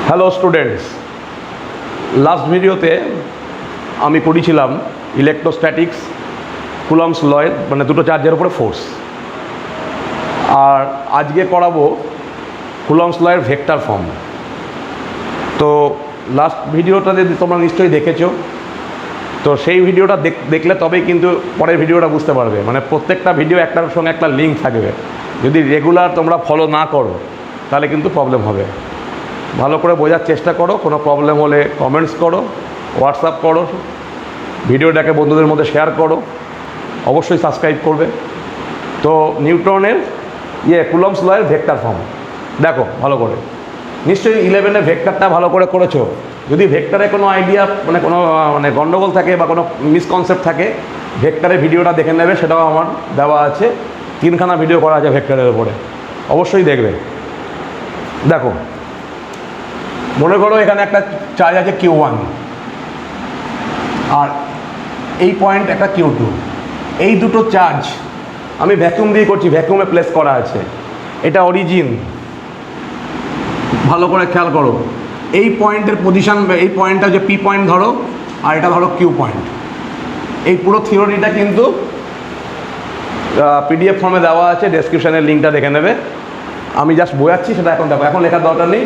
Hello students, last ভিডিওতে আমি করেছিলাম ইলেকট্রোস্ট্যাটিক্স কুলম্বস লয়ের মানে দুটো চার্জের উপরে ফোর্স, আর আজকে করাবো কুলম্বস লয়ের ভেক্টর ফর্ম। তো লাস্ট ভিডিওটা যদি তোমরা নিশ্চয়ই দেখেছো, তো সেই ভিডিওটা দেখলে তবেই কিন্তু পরের ভিডিওটা বুঝতে পারবে। মানে প্রত্যেকটা ভিডিও একটার সঙ্গে একটা লিঙ্ক থাকবে। যদি রেগুলার তোমরা ফলো না করো তাহলে কিন্তু প্রবলেম হবে। ভালো করে বোঝার চেষ্টা করো, কোনো প্রবলেম হলে কমেন্টস করো, হোয়াটসঅ্যাপ করো, ভিডিওটাকে বন্ধুদের মধ্যে শেয়ার করো, অবশ্যই সাবস্ক্রাইব করবে। তো নিউটনের কুলম্বস লয়ের ভেক্টর ফর্ম দেখো ভালো করে। নিশ্চয়ই 11-এ ভেক্টরটা ভালো করে করেছো। যদি ভেক্টরে কোনো আইডিয়া কোনো গণ্ডগোল থাকে বা কোনো মিসকনসেপ্ট থাকে, ভেক্টরের ভিডিওটা দেখে নেবে, সেটাও আমার দেওয়া আছে। 3খানা ভিডিও করা আছে ভেক্টরের উপরে, অবশ্যই দেখবে। দেখো, মনে করো এখানে একটা চার্জ আছে Q1 আর এই পয়েন্ট একটা Q2। এই দুটো চার্জ আমি ভ্যাকুয়াম দিয়ে করছি, ভ্যাকুয়ামে প্লেস করা আছে। এটা অরিজিন, ভালো করে খেয়াল করো। এই পয়েন্টের পজিশন, এই পয়েন্টটা যে পি পয়েন্ট ধরো, আর এটা ধরো কিউ পয়েন্ট। এই পুরো থিওরিটা কিন্তু পিডিএফ ফর্মে দেওয়া আছে, ডেসক্রিপশানের লিঙ্কটা দেখে নেবে। আমি জাস্ট বোঝাচ্ছি, সেটা এখন দেখো, এখন লেখার দরকার নেই,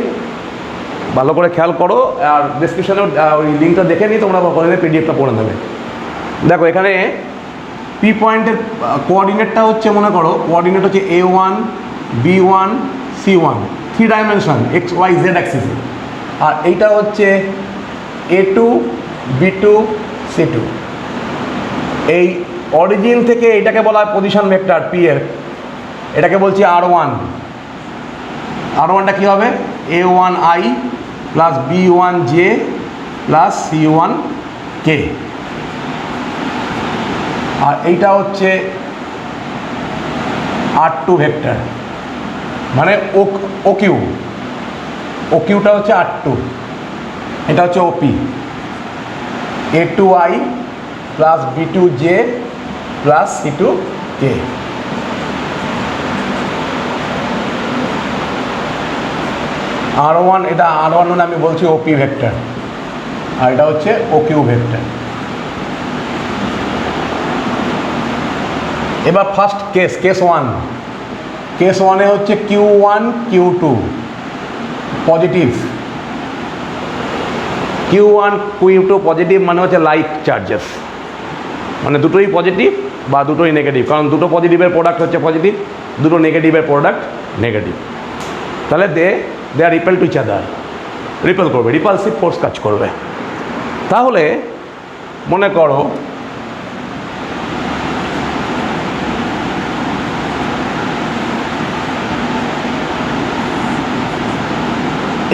ভালো করে খেয়াল করো। আর ডেসক্রিপশানে ওই লিঙ্কটা দেখে নিই, তোমরা করে পিডিএফটা পড়ে নেবে। দেখো এখানে পি পয়েন্টের কোঅর্ডিনেটটা হচ্ছে, মনে করো কোঅর্ডিনেট হচ্ছে A1, B1, C1, 3 dimension XYZ অ্যাক্সিসে। আর এইটা হচ্ছে A2, B2, C2। এই অরিজিন থেকে এইটাকে বলা হয় পজিশন ভেক্টর P এর, এটাকে বলছি R1। R1টা কী হবে? A1I plus B1J plus C1K। আর এইটা হচ্ছে R2 ভেক্টর, মানে OQ। OQটা হচ্ছে R2, এটা হচ্ছে OP। A2I plus B2J plus C2K। R1, এটা R1 মানে আমি বলছি OP ভেক্টর, আর এটা হচ্ছে OQ ভেক্টর। এবার ফার্স্ট কেস 1। কেস 1-এ হচ্ছে Q1, Q2 positive. Q1, Q2 positive মানে হচ্ছে লাইক চার্জেস, মানে দুটোই পজিটিভ বা দুটোই নেগেটিভ। কারণ দুটো পজিটিভের প্রোডাক্ট হচ্ছে পজিটিভ, দুটো নেগেটিভের প্রোডাক্ট নেগেটিভ। তাহলে they are repel to each other, repel করবে, রিপালসিভ ফোর্স কাজ করবে। তাহলে মনে করো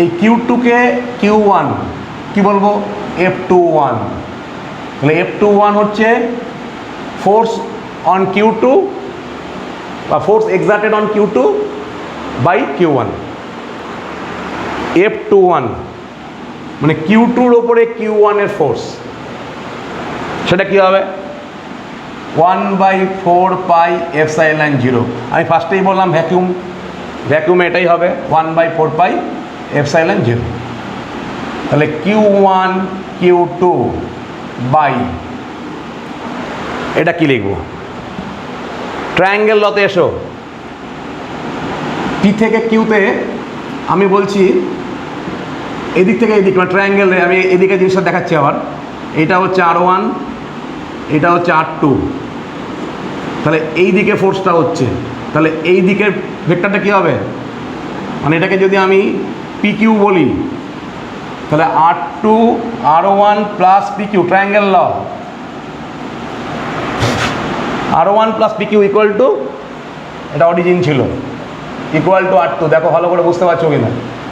এই Q2-কে Q1 কি বলবো? F21। তাহলে F21 হচ্ছে ফোর্স অন Q2 বা force exerted on Q2 by Q1। F21 মানে Q2-র ওপরে Q1-এর ফোর্স, সেটা কী হবে? 1/4 পাই এপসাইলন 0। আমি ফার্স্টেই বললাম ভ্যাকুয়ামে এটাই হবে 1/4 পাই এপসাইলন 0। তাহলে Q1 Q2 বাই, এটা কি লিখব? ট্রায়াঙ্গেল লতে এসো। পি থেকে কিউতে আমি বলছি এদিক থেকে এদিক, মানে ট্রায়াঙ্গেলে আমি এদিকে জিনিসটা দেখাচ্ছি আবার। এটা হচ্ছে R1, এটা হচ্ছে R2। তাহলে এই দিকে ফোর্সটা হচ্ছে, তাহলে এই দিকের ভেক্টরটা কী হবে? মানে এটাকে যদি আমি PQ বলি, তাহলে R2 R1 plus PQ, triangle law, R1 plus PQ equal to, এটা অরিজিন ছিল, ইকুয়াল টু R2। দেখো ভালো করে বুঝতে পারছো কিনা?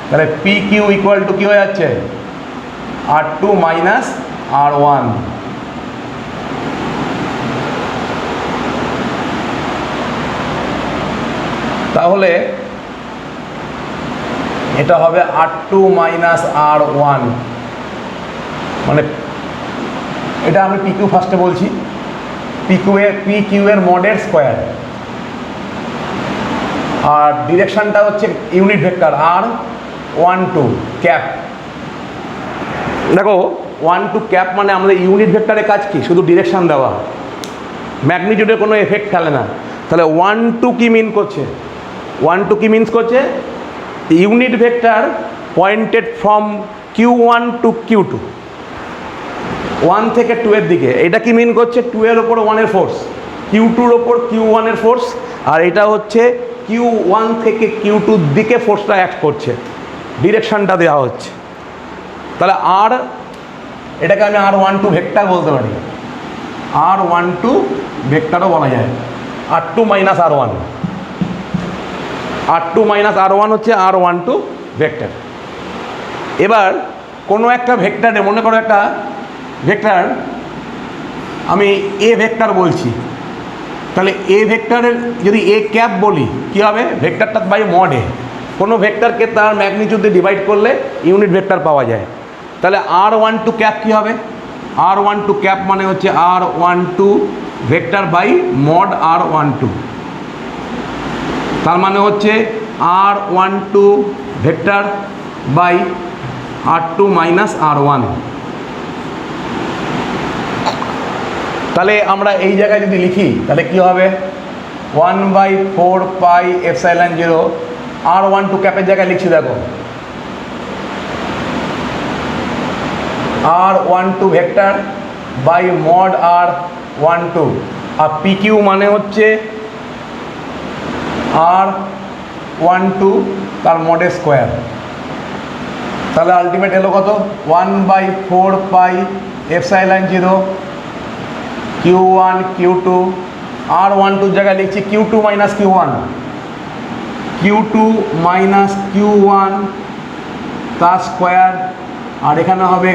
তাহলে PQ ইকুয়াল টু কী হয়ে যাচ্ছে? R2 minus R1। তাহলে এটা হবে R2 মাইনাস R1, মানে এটা আমি PQ ফার্স্টে বলছি, PQ এর মডের স্কোয়ার। আর ডিরেকশানটা হচ্ছে ইউনিট ভেক্টর আর 1 2 ক্যাপ। দেখো 1 2 ক্যাপ মানে আমাদের ইউনিট ভেক্টরের কাজ কি? শুধু ডিরেকশন দেওয়া, ম্যাগনিটিউডের কোনো এফেক্ট ফেলে না। তাহলে 1 2 কি মিন করছে? 1 2 কি মিনস করছে? Unit vector pointed from Q1 to Q2, 1 থেকে 2 এর দিকে। এটা কি মিন করছে? 2 এর ওপর 1 এর ফোর্স, Q2 এর ওপর Q1 এর ফোর্স, আর এটা হচ্ছে Q1 থেকে Q2 দিকে ফোর্সটা অ্যাক্ট করছে, ডিরেকশনটা দেওয়া হচ্ছে। তাহলে আর এটাকে আমি R12 ভেক্টর বলতে পারি, R12 ভেক্টরও বলা যায়, R2 minus R1, R2 minus R1 হচ্ছে R12 ভেক্টর। এবার কোনো একটা ভেক্টরে, মনে করো একটা ভেক্টর আমি এ ভেক্টর বলছি, তাহলে এ ভেক্টরের যদি এ ক্যাপ বলি কী হবে? ভেক্টরটা বাই মড এ। কোনো ভেক্টরকে তার ম্যাগনিটিউড দিয়ে ডিভাইড করলে ইউনিট ভেক্টর পাওয়া যায়। তাহলে R12 ক্যাপ কী হবে? R12 ক্যাপ মানে হচ্ছে R12 vector by mod R12। তার মানে হচ্ছে R12 vector by R2 minus R1। তাহলে আমরা এই জায়গায় যদি লিখি তাহলে কি হবে? 1/4 পাই এপসাইলন 0 R12 ক্যাপের জায়গায় লিখছি, দেখো R12 vector by mod R12, আর PQ মানে হচ্ছে R12 তার মডের স্কোয়ার। তাহলে আলটিমেট এলো কত? 1/4 pi epsilon 0 Q1 Q2, R12 জায়গায় লিখছি Q2 minus Q1, Q2 minus Q1 তার স্কোয়ার, আর এখানে হবে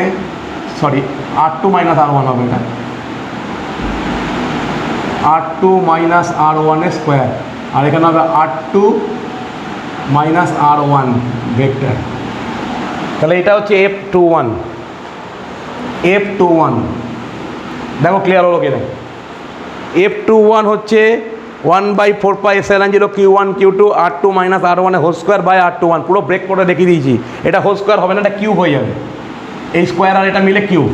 সরি R2 মাইনাস R1 হবে, এটা R2 মাইনাস R1 এর স্কোয়ার, আর এখানে হবে R2 মাইনাস R1 ভেক্টর। তাহলে এটা হচ্ছে F21, F21 দেখো ক্লিয়ার হলো কিনা? F21 হচ্ছে 1/4 pi epsilon 0 Q1 Q2 R2 minus R1 whole square by R21। পুরো ব্রেক করে দেখিয়ে দিয়েছি। এটা হোল স্কোয়ার হবে না, এটা কিউব হয়ে যাবে, এই স্কোয়ার আর এটা মিলে কিউব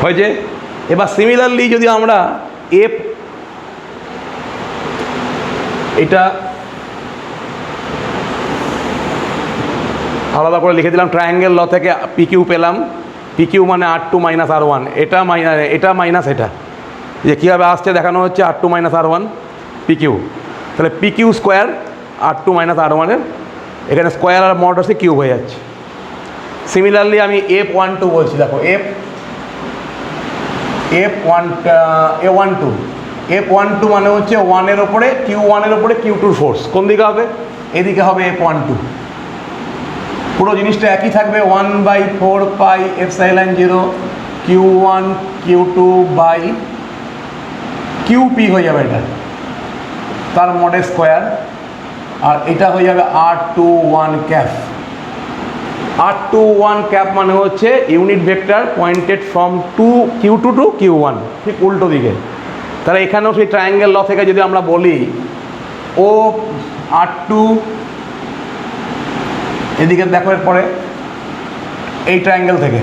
হয়েছে। এবার সিমিলারলি যদি আমরা এফ এটা আলাদা করে লিখে দিলাম, ট্রায়াঙ্গেল ল থেকে PQ পেলাম, PQ মানে R2 মাইনাস R1, এটা মাইনাস এটা, যে কীভাবে আসছে দেখানো হচ্ছে R2 মাইনাস R1 PQ। তাহলে PQ square R2 minus R1 এর, এখানে স্কোয়ার আর মড হচ্ছে কিউব হয়ে যাচ্ছে। সিমিলারলি আমি F12 বলছি, দেখো F12 মানে হচ্ছে 1 এর ওপরে Q1 এর ওপরে Q2 ফোর্স, কোন দিকে হবে? এদিকে হবে F12। পুরো জিনিসটা একই থাকবে, 1/4 pi epsilon 0 Q1 Q2 by QP হয়ে যাবে এটা, তার মডেল স্কোয়ার, আর এটা হয়ে যাবে R21 ক্যাপ। R21 ক্যাপ মানে হচ্ছে unit vector pointed from Q2 to Q1, ঠিক উল্টো দিকে। তাহলে এখানেও সেই ট্রায়াঙ্গেল ল থেকে যদি আমরা বলি ও R2, এদিকে দেখো এরপরে এই ট্রায়াঙ্গেল থেকে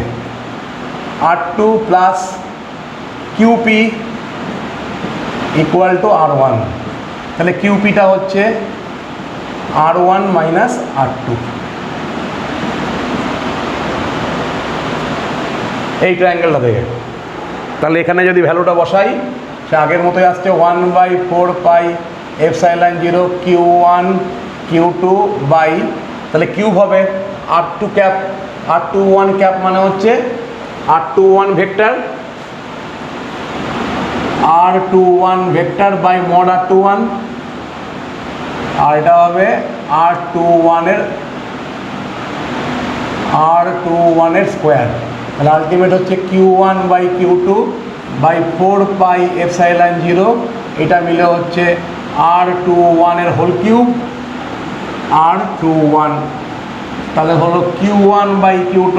R2 plus QP equal to R1, তাহলে QPটা হচ্ছে R1 মাইনাস R2, এই ট্রায়াঙ্গেলটা থেকে। তাহলে এখানে যদি ভ্যালুটা বসাই সে আগের মতোই আসছে, 1/4 pi epsilon 0 Q1 Q2 by, তাহলে কিউব হবে R2 ক্যাপ, R21 ক্যাপ মানে হচ্ছে R21 vector, R21 vector by mod R21, আর এটা হবে R21 এর স্কোয়ার। তাহলে আলটিমেট হচ্ছে Q1 by Q2 by 4 pi epsilon 0, এটা মিলে হচ্ছে R21 এর হোল কিউব, R21। তাহলে হলো Q1 by Q2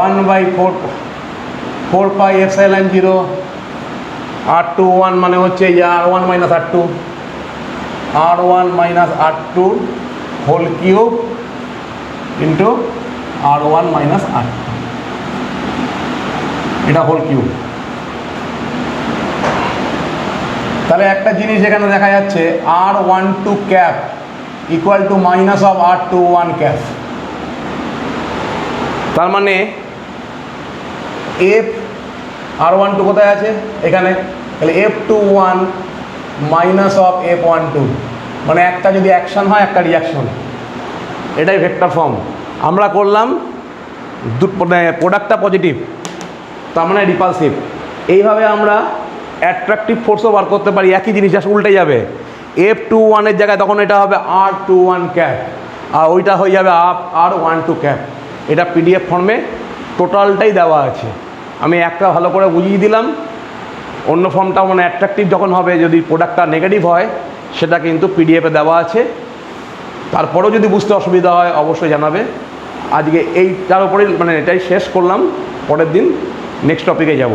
1/4 pi epsilon 0 R21 মানে হচ্ছে R1 minus R2, r1 minus r2 whole cube into r1 minus r2, এটা হোল কিউব। তাহলে একটা জিনিস এখানে দেখা যাচ্ছে r12 cap equal to minus of r21 cap. তার মানে এফ r12 কোথায় আছে এখানে, তাহলে f21 মাইনাস অফ f12, মানে একটা যদি অ্যাকশন হয় একটা রিয়াকশন, এটাই ভেক্টর ফর্ম। আমরা করলাম মানে প্রোডাক্টটা পজিটিভ, তার মানে রিপালসিভ। এইভাবে আমরা অ্যাট্রাকটিভ ফোর্সও বার করতে পারি, একই জিনিস জাস্ট উল্টে যাবে। f21 এর জায়গায় তখন এটা হবে r21 ক্যাপ, আর ওইটা হয়ে যাবে r12 ক্যাপ। এটা পিডিএফ ফর্মে টোটালটাই দেওয়া আছে, আমি একটা ভালো করে বুঝিয়ে দিলাম। অন্য ফর্মটা মানে অ্যাট্রাকটিভ যখন হবে, যদি প্রোডাক্টটা নেগেটিভ হয়, সেটা কিন্তু পিডিএফে দেওয়া আছে। তারপরেও যদি বুঝতে অসুবিধা হয় অবশ্যই জানাবে। আজকে এইটার উপরেই মানে এটাই শেষ করলাম, পরের দিন নেক্সট টপিকে যাব।